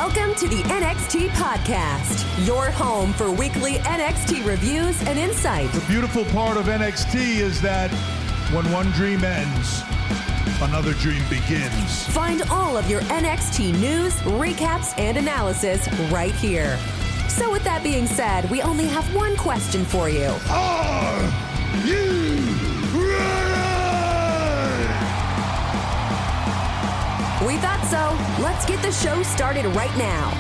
Welcome to the NXT Podcast, your home for weekly NXT reviews and insight. The beautiful part of NXT is that when one dream ends, another dream begins. Find all of your NXT news, recaps, and analysis right here. So with that being said, we only have one question for you. Are you ready? We thought so. Let's get the show started right now.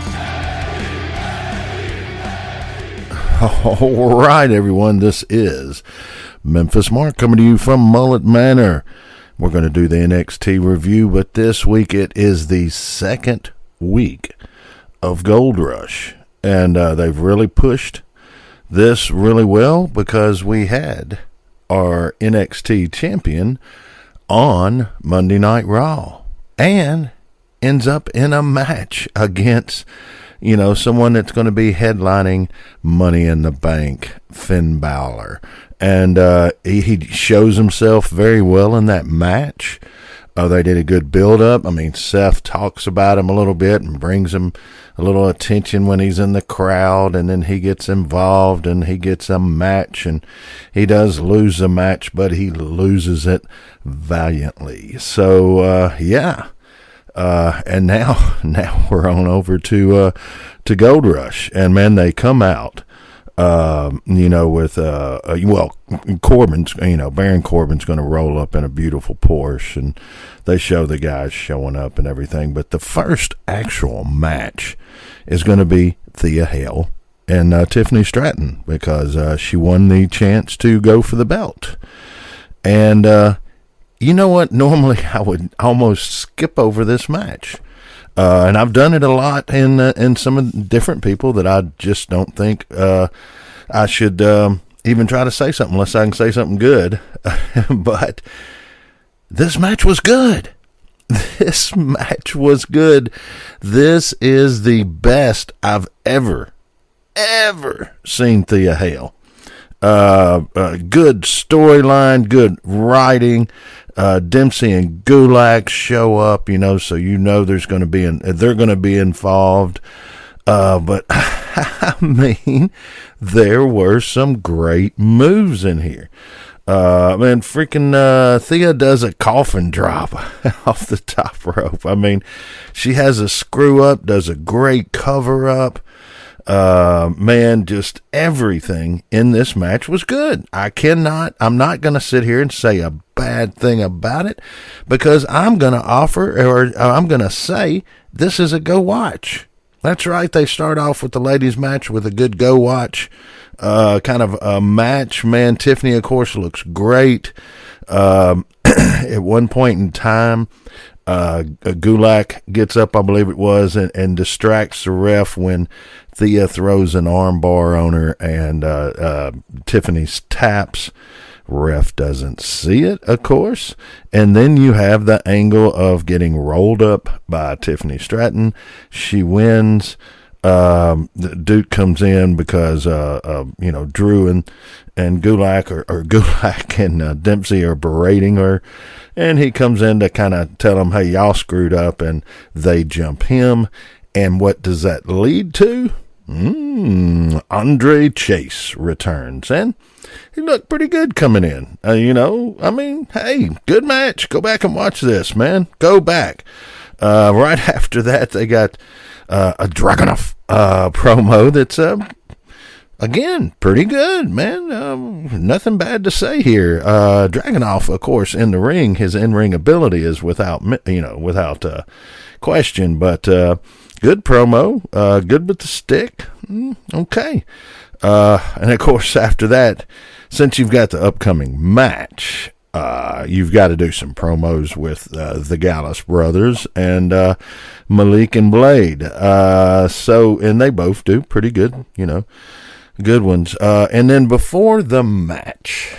All right, everyone. This is Memphis Mark coming to you from Mullet Manor. We're going to do the NXT review, but this week it is the second week of Gold Rush. And they've really pushed this really well because we had our NXT champion on Monday Night Raw and ends up in a match against, someone that's going to be headlining Money in the Bank, Finn Balor. And he shows himself very well in that match. They did a good build-up. I mean, Seth talks about him a little bit and brings him a little attention when he's in the crowd, and then he gets involved and he gets a match, and he does lose the match, but he loses it valiantly. So, and now we're on over to Gold Rush, and man, they come out. With Corbin's, Baron Corbin's going to roll up in a beautiful Porsche, and they show the guys showing up and everything. But the first actual match is going to be Thea Hale and Tiffany Stratton, because she won the chance to go for the belt. And you know what? Normally I would almost skip over this match. And I've done it a lot in some of the different people that I just don't think I should even try to say something unless I can say something good. But this match was good. This match was good. This is the best I've ever seen Thea Hale. Good storyline, good writing. Dempsey and Gulak show up, so they're going to be involved. But I mean, there were some great moves in here. Freaking Thea does a coffin drop off the top rope. I mean, she has a screw up, does a great cover up. Just everything in this match was good. I'm not going to sit here and say a bad thing about it, because I'm going to say this is a go watch. That's right. They start off with the ladies match with a good go watch, kind of a match. Man, Tiffany, of course, looks great. At one point in time, Gulak gets up, I believe it was, and distracts the ref when Thea throws an arm bar on her, and Tiffany's taps. Ref doesn't see it, of course. And then you have the angle of getting rolled up by Tiffany Stratton. She wins. The Duke comes in because, Drew and Gulak or Gulak and Dempsey are berating her. And he comes in to kind of tell them, hey, y'all screwed up, and they jump him. And what does that lead to? Andre Chase returns, and he looked pretty good coming in. Hey, good match. Go back and watch this, man. Go back. Right after that, they got a Dragunov promo that's again pretty good, man. Nothing bad to say here. Dragunov, of course, in the ring, his in-ring ability is without question, but good promo, good with the stick. Okay. And of course, after that, since you've got the upcoming match, you've got to do some promos with the Gallus brothers and Malik and Blade. And they both do pretty good, good ones. And then before the match,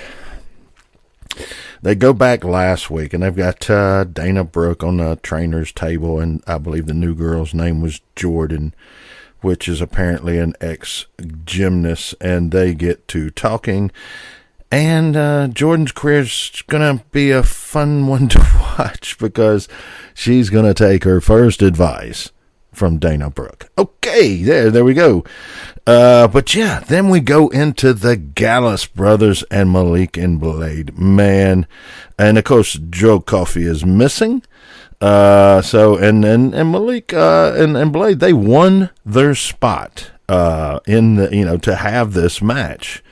they go back last week, and they've got Dana Brooke on the trainer's table, and I believe the new girl's name was Jordan, which is apparently an ex-gymnast, and they get to talking. And Jordan's career is going to be a fun one to watch, because she's going to take her first advice from Dana Brooke. Okay, there we go. But yeah, then we go into the Gallus brothers and Malik and Blade. Man, and of course Joe Coffey is missing. And Malik and Blade, they won their spot in the to have this match.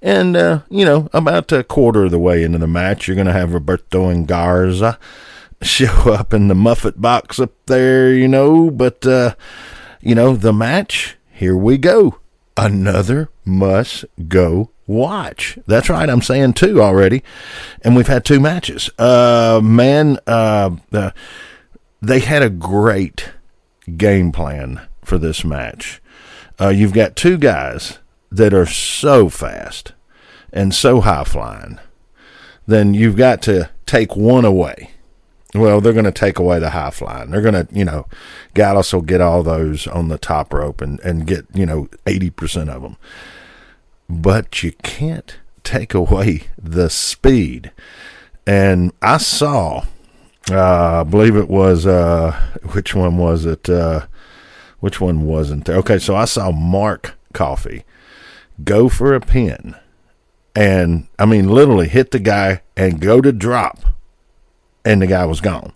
And about a quarter of the way into the match, you're gonna have Roberto and Garza show up in the Muffet box up there, but the match, here we go. Another must go watch. That's right, I'm saying 2 already, and we've had 2 matches. They had a great game plan for this match. You've got 2 guys that are so fast and so high flying. Then you've got to take one away. Well, they're going to take away the high flying. They're going to, Gallus will get all those on the top rope and get, 80% of them. But you can't take away the speed. And I saw, I believe it was, which one was it? Which one wasn't there? Okay, so I saw Mark Coffey go for a pin and, literally hit the guy and go to drop. And the guy was gone.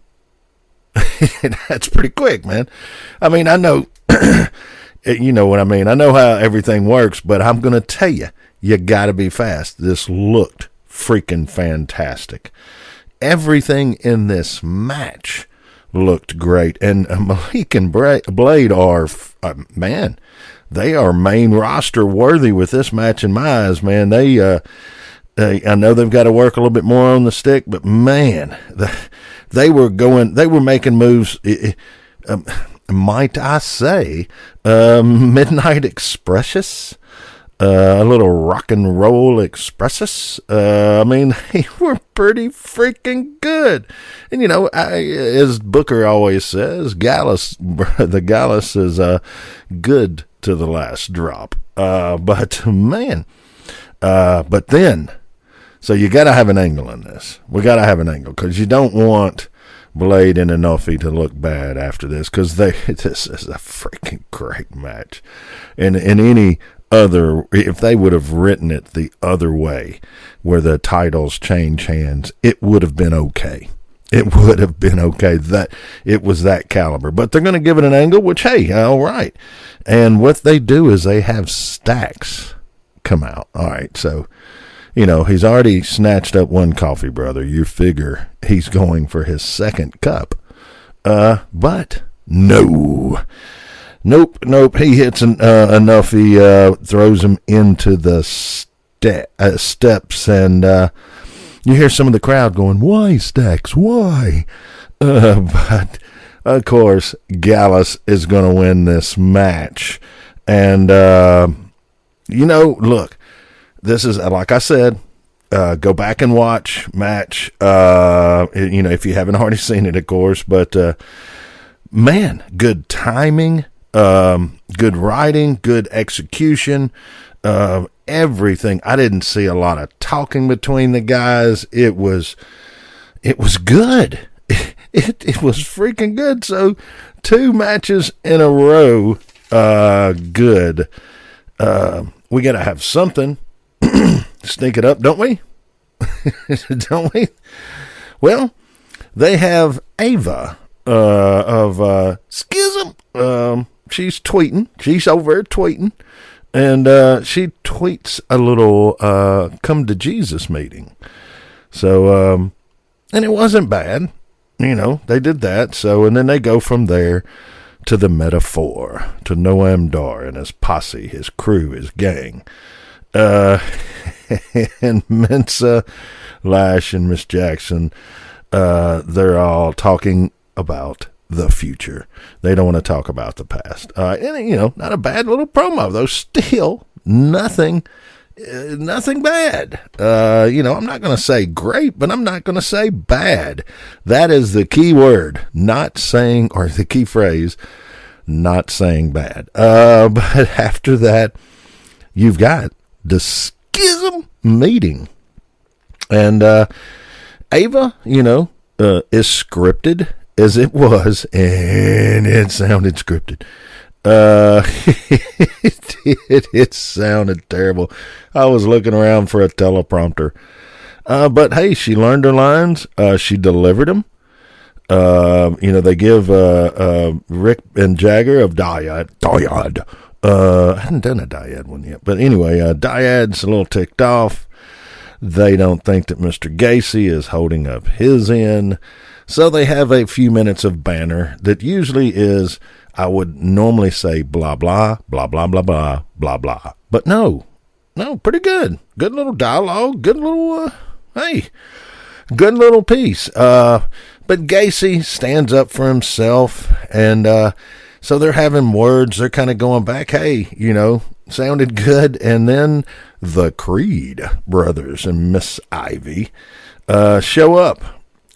That's pretty quick, man. I know, you know what I mean. I know how everything works, but I'm going to tell you, you got to be fast. This looked freaking fantastic. Everything in this match looked great. And Malik and Blade are, man, they are main roster worthy with this match in my eyes, man. I know they've got to work a little bit more on the stick, but man, they were making moves. Might I say, Midnight Expresses, a little rock and roll expresses. They were pretty freaking good. And as Booker always says, the Gallus is good to the last drop. But then. So you got to have an angle in this. We got to have an angle because you don't want Blade and Inofi to look bad after this because this is a freaking great match. And if they would have written it the other way where the titles change hands, it would have been okay. It would have been okay. That it was that caliber. But they're going to give it an angle, which, hey, all right. And what they do is they have Stacks come out. All right, so... he's already snatched up one Coffee brother. You figure he's going for his second cup. But no. Nope. He hits enough. He throws him into the steps, and you hear some of the crowd going, "Why, Stacks? Why?" But, of course, Gallus is going to win this match. And, look. This is, like I said, go back and watch match, if you haven't already seen it, of course. But, man, good timing, good writing, good execution, everything. I didn't see a lot of talking between the guys. It was good. It was freaking good. So 2 matches in a row, good. We got to have something. Sneak it up, don't we? Don't we? Well, they have Ava of Schism. She's tweeting. She's over there tweeting. And she tweets a little come to Jesus meeting. So, and it wasn't bad. They did that. So, and then they go from there to the Metaphor, to Noam Dar and his posse, his crew, his gang. And Mensa, Lash, and Miss Jackson, they're all talking about the future. They don't want to talk about the past. And, not a bad little promo, though. Still, nothing bad. I'm not going to say great, but I'm not going to say bad. That is the key word, not saying, or the key phrase, not saying bad. But after that, you've got the Schism meeting. And Ava, is scripted. as it was, and it sounded scripted. It sounded terrible. I was looking around for a teleprompter. But hey, she learned her lines. She delivered them. They give Rick and Jagger of Dyad. I hadn't done a Dyad one yet. But anyway, Dyad's a little ticked off. They don't think that Mr. Gacy is holding up his end. So they have a few minutes of banter that usually is, I would normally say, blah, blah, blah, blah, blah, blah, blah, blah. But no, pretty good. Good little dialogue. Good little, good little piece. But Gacy stands up for himself, and so they're having words. They're kind of going back, hey, sounded good. And then the Creed brothers and Miss Ivy show up,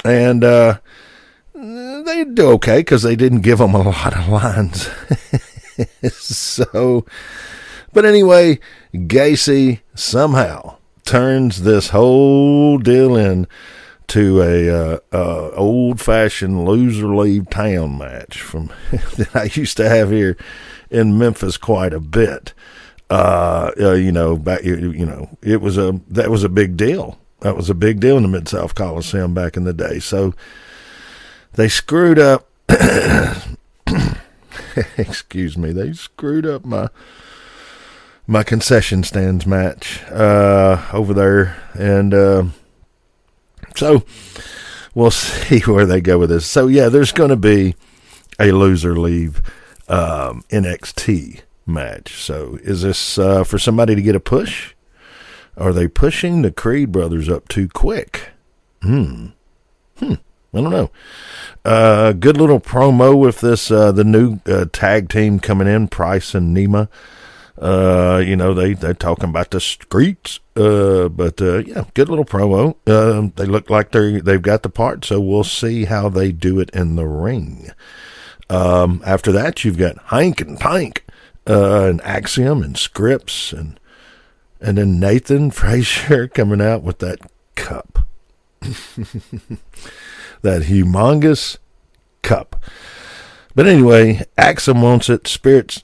and they do okay because they didn't give them a lot of lines. But anyway, Gacy somehow turns this whole deal into a old-fashioned loser leave town match from that I used to have here in Memphis quite a bit. It was a big deal. That was a big deal in the Mid-South Coliseum back in the day. So they screwed up. Excuse me. They screwed up my concession stands match over there, and so we'll see where they go with this. So yeah, there's going to be a loser leave NXT match. So is this for somebody to get a push? Are they pushing the Creed brothers up too quick? I don't know. Good little promo with this the new tag team coming in, Price and Nema. They're talking about the streets. But good little promo. They look like they've got the part, so we'll see how they do it in the ring. After that, you've got Hank and Pink, and Axiom and Scripps, and then Nathan Frazier coming out with that cup. That humongous cup. But anyway, Axiom wants it. Scripps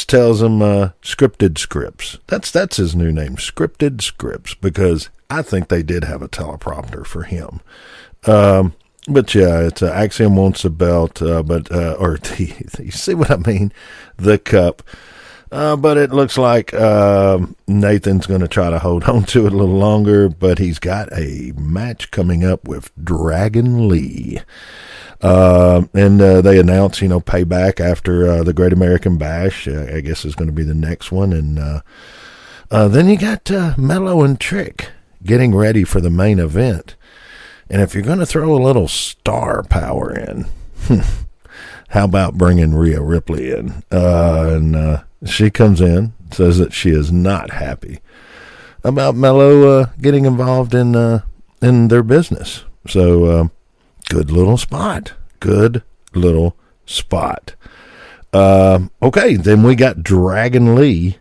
tells him Scripted Scripps. That's his new name, Scripted Scripps, because I think they did have a teleprompter for him. But yeah, it's Axiom wants the belt, you see what I mean? The cup. But it looks like Nathan's going to try to hold on to it a little longer, but he's got a match coming up with Dragon Lee. And they announce, payback after the Great American Bash, I guess is going to be the next one. And then you got Mello and Trick getting ready for the main event. And if you're going to throw a little star power in, how about bringing Rhea Ripley in? And she comes in, says that she is not happy about Mello getting involved in their business. So good little spot. Good little spot. Okay, then we got Dragon Lee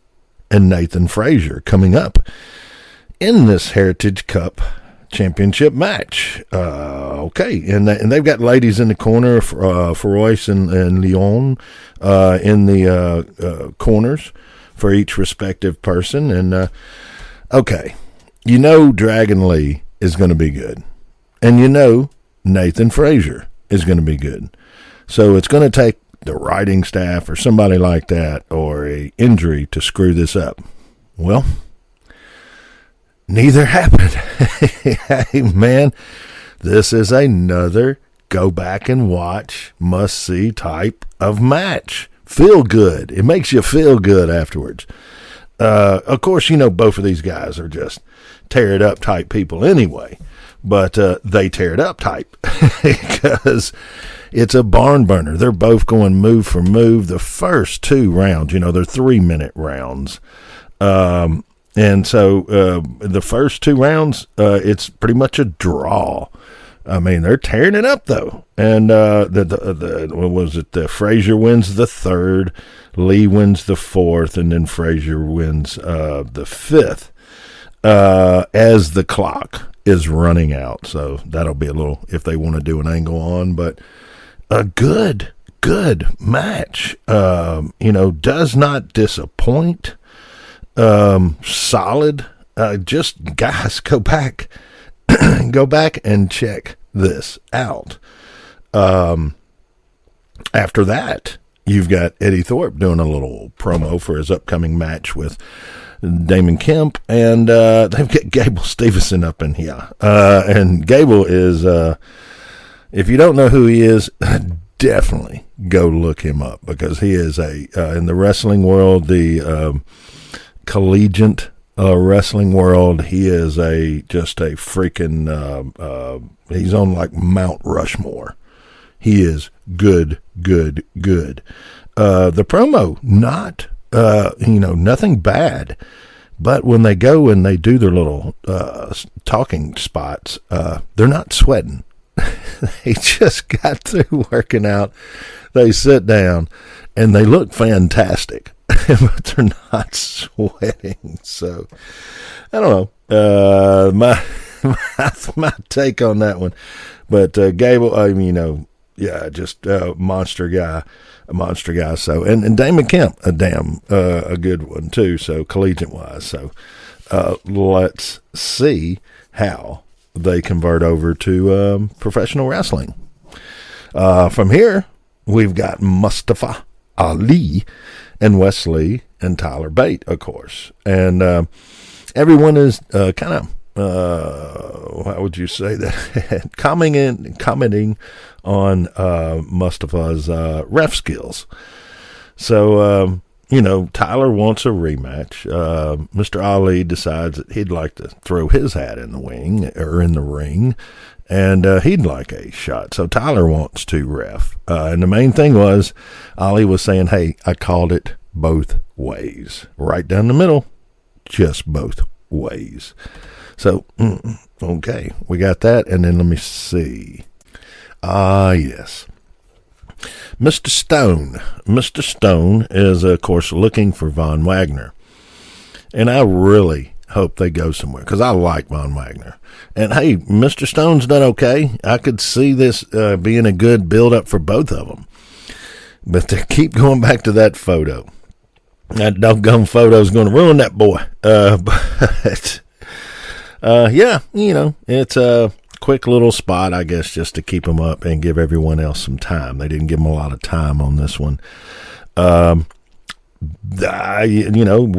and Nathan Frazier coming up in this Heritage Cup Championship match. Okay, and they've got ladies in the corner, Royce and Leon in the corners for each respective person. And okay, Dragon Lee is going to be good, and Nathan Frazier is going to be good. So it's going to take the writing staff or somebody like that or a injury to screw this up. Well, neither happened. Hey, man, this is another go back and watch, must-see type of match. Feel good. It makes you feel good afterwards. Of course, both of these guys are just tear-it-up type people anyway, but they tear it up type because it's a barn burner. They're both going move for move. The first two rounds, they're 3-minute rounds. And so the first two rounds, it's pretty much a draw. I mean, they're tearing it up, though. And Frazier wins the third, Lee wins the fourth, and then Frazier wins the fifth. as the clock is running out. So that'll be a little, if they want to do an angle on, but a good match. Does not disappoint. Solid. Just guys, go back and check this out. After that, you've got Eddie Thorpe doing a little promo for his upcoming match with Damon Kemp, and they've got Gable Stevenson up in here. And Gable is, if you don't know who he is, definitely go look him up, because he is in the wrestling world, the collegiate wrestling world, he is just a freaking, he's on like Mount Rushmore. He is good. The promo, not, nothing bad, but when they go and they do their little talking spots, they're not sweating. They just got through working out. They sit down and they look fantastic, but they're not sweating. So I don't know, my take on that one. But Gable, just a monster guy. So and Damon Kemp, a good one too. So collegiate wise. So let's see how they convert over to professional wrestling. From here, we've got Mustafa Ali and Wesley and Tyler Bate, of course. And everyone is kind of, how would you say that? commenting on Mustafa's ref skills. So, Tyler wants a rematch. Mr. Ali decides that he'd like to throw his hat in the ring, and he'd like a shot. So Tyler wants to ref. And the main thing was, Ali was saying, hey, I called it both ways. Right down the middle, just both ways. So, okay, we got that. And then let me see. Yes. Mr. Stone is, of course, looking for Von Wagner. And I really hope they go somewhere, because I like Von Wagner. And, hey, Mr. Stone's done okay. I could see this being a good build-up for both of them. But to keep going back to that photo, that doggone photo is going to ruin that boy. It's a quick little spot, I guess, just to keep them up and give everyone else some time. They didn't give them a lot of time on this one. We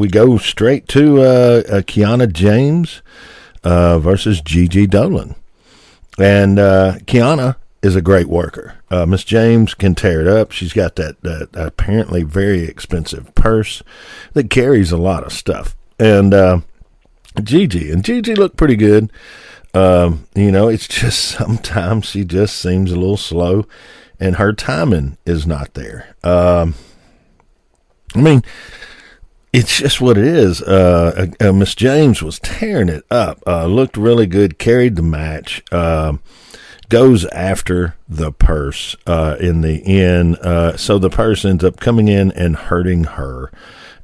go straight to Kiana James versus Gigi Dolan. And Kiana is a great worker. Miss James can tear it up. She's got that apparently very expensive purse that carries a lot of stuff. And Gigi looked pretty good. It's just sometimes she just seems a little slow, and her timing is not there. It's just what it is. Miss James was tearing it up. Looked really good. Carried the match. Goes after the purse in the end. So the purse ends up coming in and hurting her,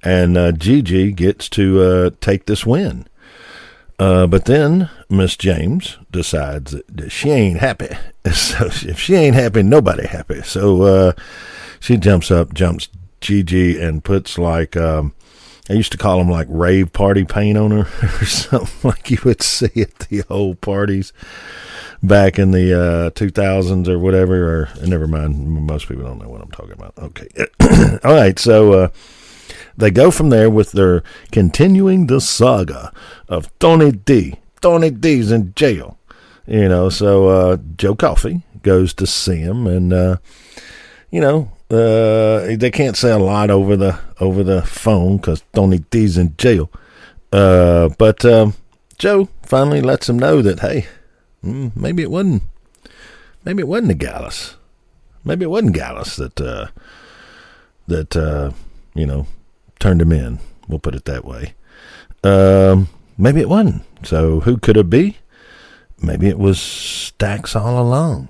and Gigi gets to take this win. But then Miss James decides that she ain't happy. So if she ain't happy, nobody happy. So she jumps Gigi and puts like, I used to call them like rave party paint on her or something like you would see at the old parties back in the 2000s or whatever. Or never mind, most people don't know what I'm talking about. Okay. All right, so they go from there with their continuing the saga of Tony D. Tony D's in jail. So Joe Coffey goes to see him, and they can't say a lot over the phone because Tony D's in jail. But Joe finally lets him know that, hey, maybe it wasn't the Gallus. Maybe it wasn't Gallus that turned him in. We'll put it that way. Maybe it wasn't. So who could it be? Maybe it was Stax all along.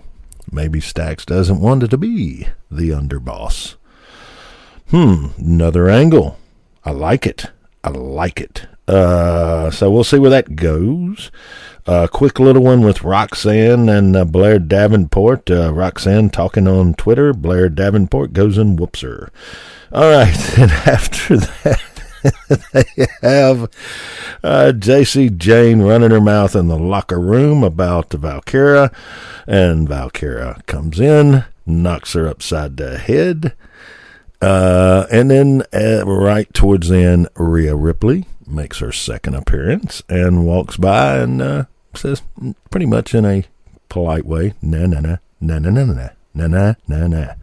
Maybe Stax doesn't want it to be the underboss. Another angle. I like it. So we'll see where that goes. Quick little one with Roxanne and Blair Davenport. Roxanne talking on Twitter. Blair Davenport goes and whoops her. All right, and after that, they have J.C. Jane running her mouth in the locker room about Valkyria, and Valkyria comes in, knocks her upside the head, and then right towards the end, Rhea Ripley makes her second appearance and walks by and says pretty much in a polite way, na na na na na na na na na na na.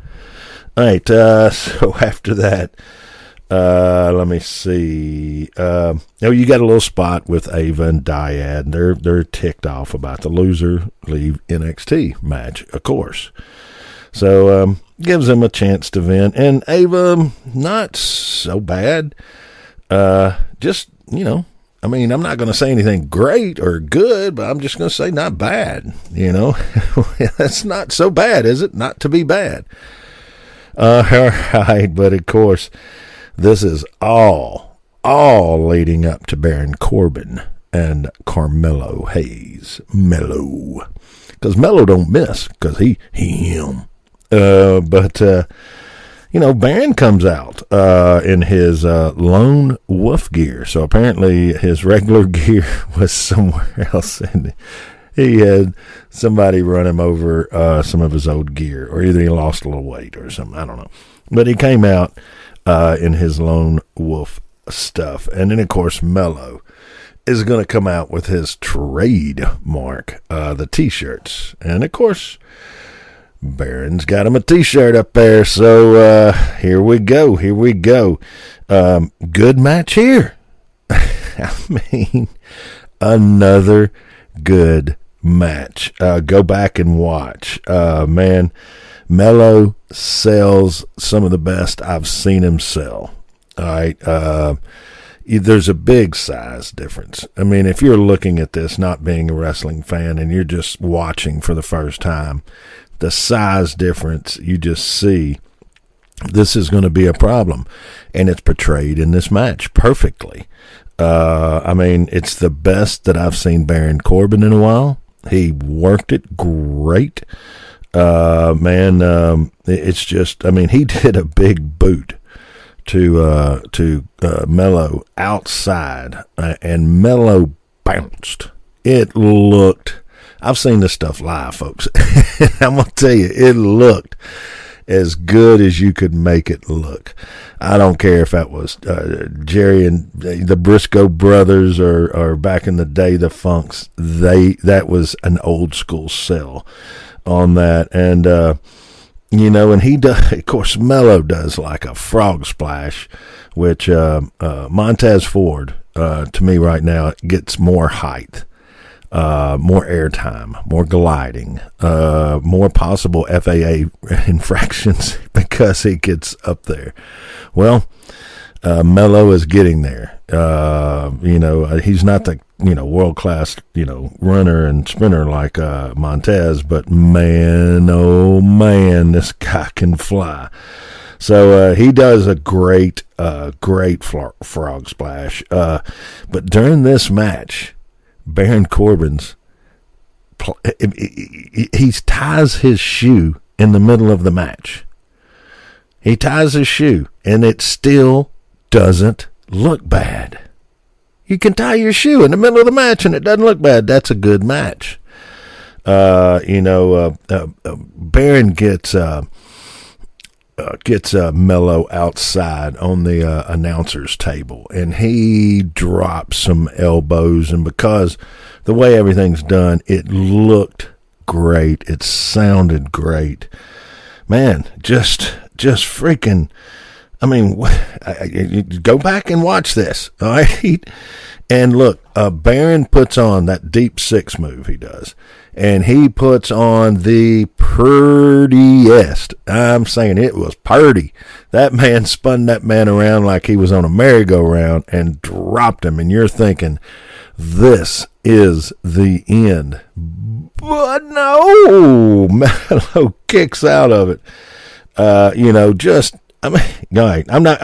All right, so after that, let me see. You got a little spot with Ava and Dyad. They're ticked off about the loser leave NXT match, of course. So gives them a chance to vent, and Ava not so bad. Just, I mean, I'm not going to say anything great or good, but I'm just going to say not bad. That's not so bad, is it? Not to be bad. All right, but of course, this is all leading up to Baron Corbin and Carmelo Hayes. Mello. Because Mello don't miss, because him. Baron comes out in his lone wolf gear. So apparently his regular gear was somewhere else, and he had somebody run him over some of his old gear, or either he lost a little weight or something. I don't know. But he came out in his lone wolf stuff. And then, of course, Mello is going to come out with his trademark, the T-shirts. And, of course, Baron's got him a T-shirt up there. So here we go. Good match here. I mean, another good match. Go back and watch. Man, Mello sells some of the best I've seen him sell. All right. There's a big size difference. I mean, if you're looking at this, not being a wrestling fan, and you're just watching for the first time, the size difference, you just see this is going to be a problem. And it's portrayed in this match perfectly. I mean, it's the best that I've seen Baron Corbin in a while. He worked it great. It's just, I mean, he did a big boot to Mello outside, and Mello bounced. It looked, I've seen this stuff live, folks. I'm going to tell you, it looked as good as you could make it look. I don't care if that was Jerry and the Briscoe brothers or back in the day, the Funks. That was an old school sell on that. And, and he does, of course, Mello does like a frog splash, which Montez Ford, to me right now, gets more height. More airtime, more gliding, more possible FAA infractions because he gets up there. Well, Mello is getting there. He's not the, world-class, runner and sprinter like Montez, but man, oh man, this guy can fly. So he does a great frog splash. But during this match, Baron Corbin's, he ties his shoe in the middle of the match. He ties his shoe, and it still doesn't look bad. You can tie your shoe in the middle of the match, and it doesn't look bad. That's a good match. Baron gets Mello outside on the announcer's table, and he drops some elbows, and because the way everything's done, it looked great. It sounded great. Man, just freaking, I mean, go back and watch this, all right? And look, Baron puts on that deep six move he does, and he puts on the purtiest. I'm saying it was purty. That man spun that man around like he was on a merry-go-round and dropped him, and you're thinking, this is the end. But no, Mello kicks out of it. I mean, all right, I'm not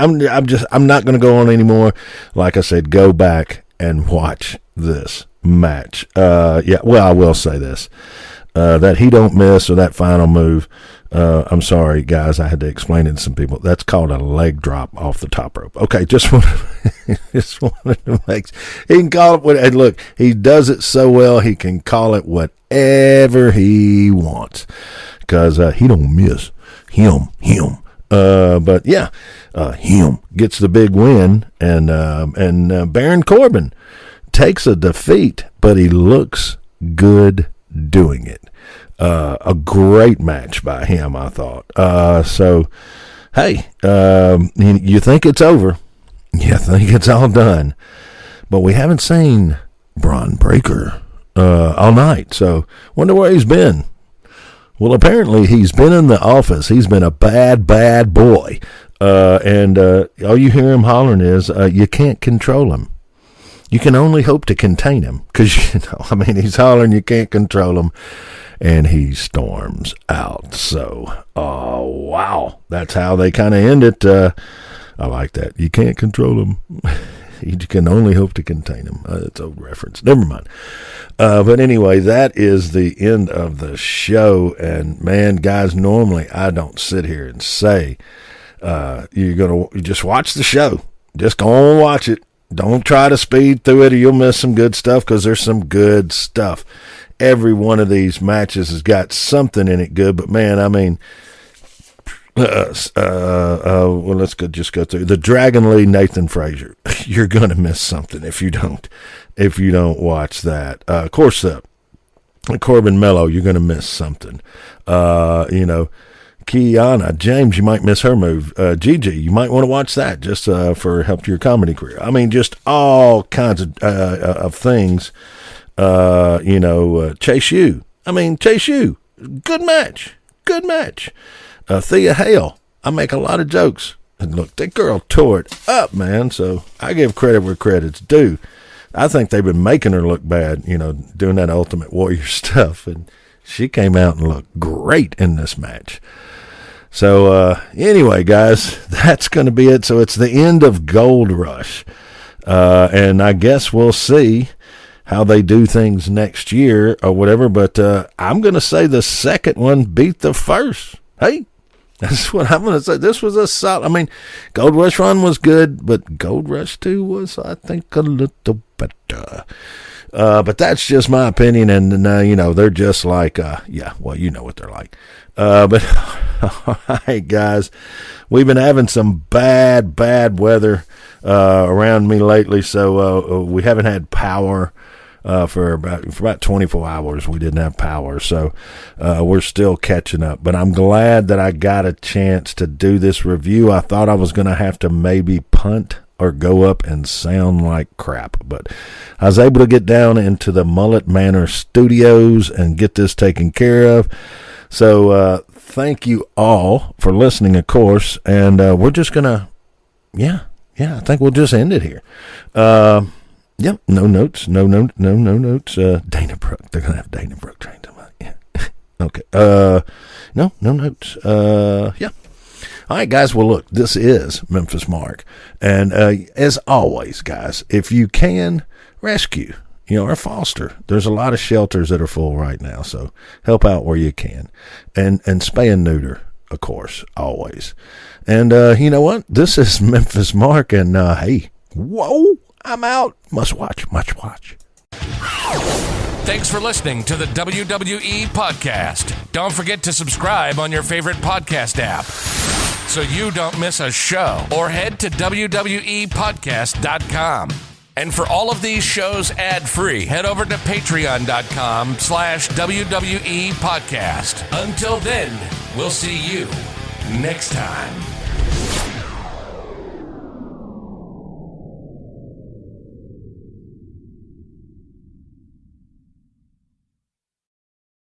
going to go on anymore. Like I said, go back and watch this match. I will say this. That he don't miss or that final move, I'm sorry, guys, I had to explain it to some people. That's called a leg drop off the top rope. Okay, just wanted to make, he can call it what, and look, he does it so well, he can call it whatever he wants, because he don't miss. Him. But yeah, him gets the big win, and Baron Corbin takes a defeat, but he looks good doing it. A great match by him, I thought. So, hey, you think it's over. You think it's all done. But we haven't seen Braun Breaker all night. So, wonder where he's been. Well, apparently he's been in the office. He's been a bad, bad boy. And all you hear him hollering is, you can't control him. You can only hope to contain him, because, he's hollering, you can't control him, and he storms out. So, wow, that's how they kind of end it. I like that. You can't control him. You can only hope to contain him. It's an old reference. Never mind. But anyway, that is the end of the show. And, man, guys, normally I don't sit here and say, you just watch the show. Just go and watch it. Don't try to speed through it or you'll miss some good stuff, because there's some good stuff. Every one of these matches has got something in it good, but man, let's just go through the Dragon Lee Nathan Frazier. You're going to miss something if you don't watch that. Of course, Corbin Mello, you're going to miss something. Kiana James, you might miss her move. Gigi, you might want to watch that just for help to your comedy career. Just all kinds of things. Chase U. Chase U, good match. Thea Hale, I make a lot of jokes. And look, that girl tore it up, man. So I give credit where credit's due. I think they've been making her look bad, doing that Ultimate Warrior stuff. And she came out and looked great in this match. So, anyway, guys, that's going to be it. So it's the end of Gold Rush. And I guess we'll see how they do things next year or whatever. But I'm going to say the second one beat the first. Hey, that's what I'm going to say. This was a solid. Gold Rush 1 was good, but Gold Rush 2 was, I think, a little better. But that's just my opinion, and they're just like, you know what they're like. But all right, guys, we've been having some bad weather around me lately, so we haven't had power for about 24 hours. We didn't have power, so we're still catching up. But I'm glad that I got a chance to do this review. I thought I was going to have to maybe punt or go up and sound like crap, but I was able to get down into the Mullet Manor studios and get this taken care of. So thank you all for listening, of course, and we're just gonna I think we'll just end it here. No notes. Dana Brooke, they're gonna have Dana Brooke trained tonight. Yeah. Okay. No notes. Yeah. All right, guys. Well, look, this is Memphis Mark. And as always, guys, if you can, rescue, or foster. There's a lot of shelters that are full right now, so help out where you can. And spay and neuter, of course, always. And you know what? This is Memphis Mark, and hey, whoa, I'm out. Must watch. Thanks for listening to the WWE Podcast. Don't forget to subscribe on your favorite podcast app so you don't miss a show, or head to WWEpodcast.com. And for all of these shows ad-free, head over to patreon.com/WWE Podcast. Until then, we'll see you next time.